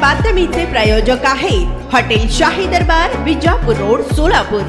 बातमीचे प्रायोजक आहेत हॉटेल शाही दरबार, विजापूर रोड, सोलापूर।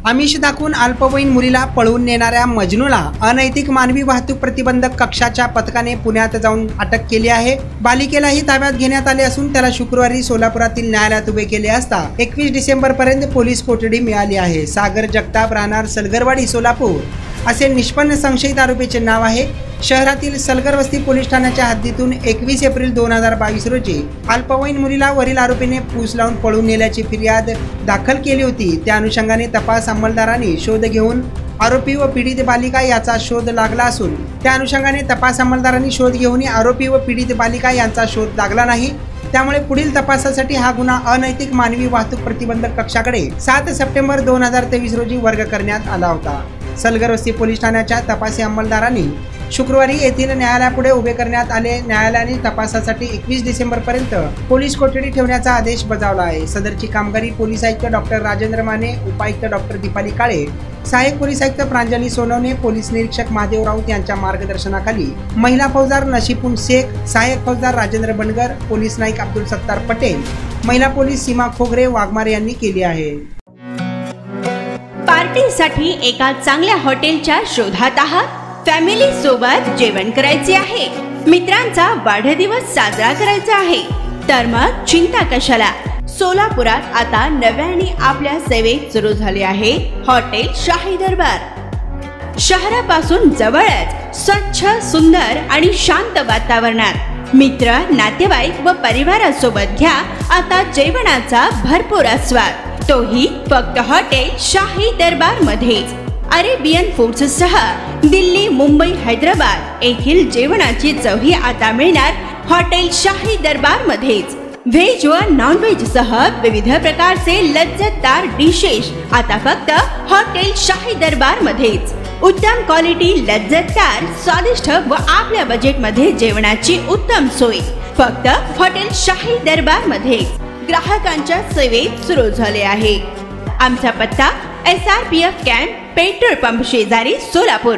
आमिष दाखवून अल्पवयीन मुलीला पळवून नेणाऱ्या मजनूला अनैतिक मानवी वाहतूक प्रतिबंधक कक्षाच्या पथकाने पुण्यात जाऊन अटक केली आहे। बालिकेलाही ताब्यात घेण्यात आले असून त्याला शुक्रवारी सोलापुरातील न्यायालयात उभे केले असता 21 डिसेंबर पर्यंत पोलीस कोठडी मिळाली आहे। सागर जगताप, राहणार सलगरवाडी, सोलापूर असे निष्पन्न संशयित आरोपीचे नाव आहे। शहरातील सलगर वस्ती पोलीस ठाण्याच्या हद्दीतून 21 एप्रिल 2022 रोजी अल्पवयीन मुलीला वरील आरोपीने फूस लावून पळून नेल्याची फिर्याद दाखल केली होती। त्या अनुषंगाने तपास अंमलदारांनी शोध घेऊन आरोपी व पीडित बालिका याचा शोध लागला असून त्या अनुषंगाने तपास अंमलदारांनी शोध घेऊन आरोपी व पीडित बालिका यांचा शोध लागला नाही। त्यामुळे पुढील तपासासाठी हा गुन्हा अनैतिक मानवी वाहतूक प्रतिबंधक कक्षाकडे 7 सप्टेंबर 2023 रोजी वर्ग करण्यात आला होता। सलगर वस्ती पोलीस ठाण्याच्या तपासी अंमलदारांनी शुक्रवारी येथील न्यायालयापुढे उभे करण्यात आले। न्यायालयाने तपासासाठी 21 डिसेंबर पर्यंत पोलीस कोठडी ठेवण्याचा आदेश बजावला आहे। सदरची कामगिरी पोलीस आयुक्त डॉक्टर राजेंद्र माने, उपायुक्त डॉक्टर दीपाली काळे, सहाय्यक पोलीस आयुक्त प्रांजली सोनवणे, पोलीस निरीक्षक महादेव राऊत यांच्या मार्गदर्शनाखाली महिला फौजदार नशीपुन शेख, सहाय्यक फौजदार राजेंद्र बनगर, पोलीस नाईक अब्दुल सत्तार पटेल, महिला पोलीस सीमा खोगरे वाघमारे यांनी केली आहे। पार्टीसाठी एका चांगल्या हॉटेलच्या शोधात आहात? फॅमिली सोबत जेवण करायचे आहे, मित्रांचा वाढदिवस साजरा करायचा आहे, तर मग चिंता कशाला। सोलापुरात आता नव्याने आपल्या सेवेत सुरू झाले आहे हॉटेल शाही दरबार। शहरापासून जवळच स्वच्छ, सुंदर आणि शांत वातावरणात मित्र, नातेवाईक व परिवारासोबत घ्या आता जेवणाचा भरपूर आस्वाद, तोही फक्त हॉटेल शाही दरबार मध्येच। अरेबियन फूड्स सह दिल्ली, मुंबई, हैदराबाद येथील जेवणाची चवही आता मिळणार हॉटेल शाही दरबार मध्येच। व्हेज व नॉन व्हेज सह विविध प्रकारचे लज्जतदार डिशेस आता फक्त हॉटेल शाही दरबार मध्येच। उत्तम क्वालिटी, लज्जतदार, स्वादिष्ट व आपल्या बजेट मध्ये जेवणाची उत्तम सोय फक्त हॉटेल शाही दरबार मध्ये ग्राहकांच्या सेवेत सुरू झाले आहे। आमचा पत्ता SRPF कॅम्प, पेट्रोल पंप शेजारी, सोलापूर।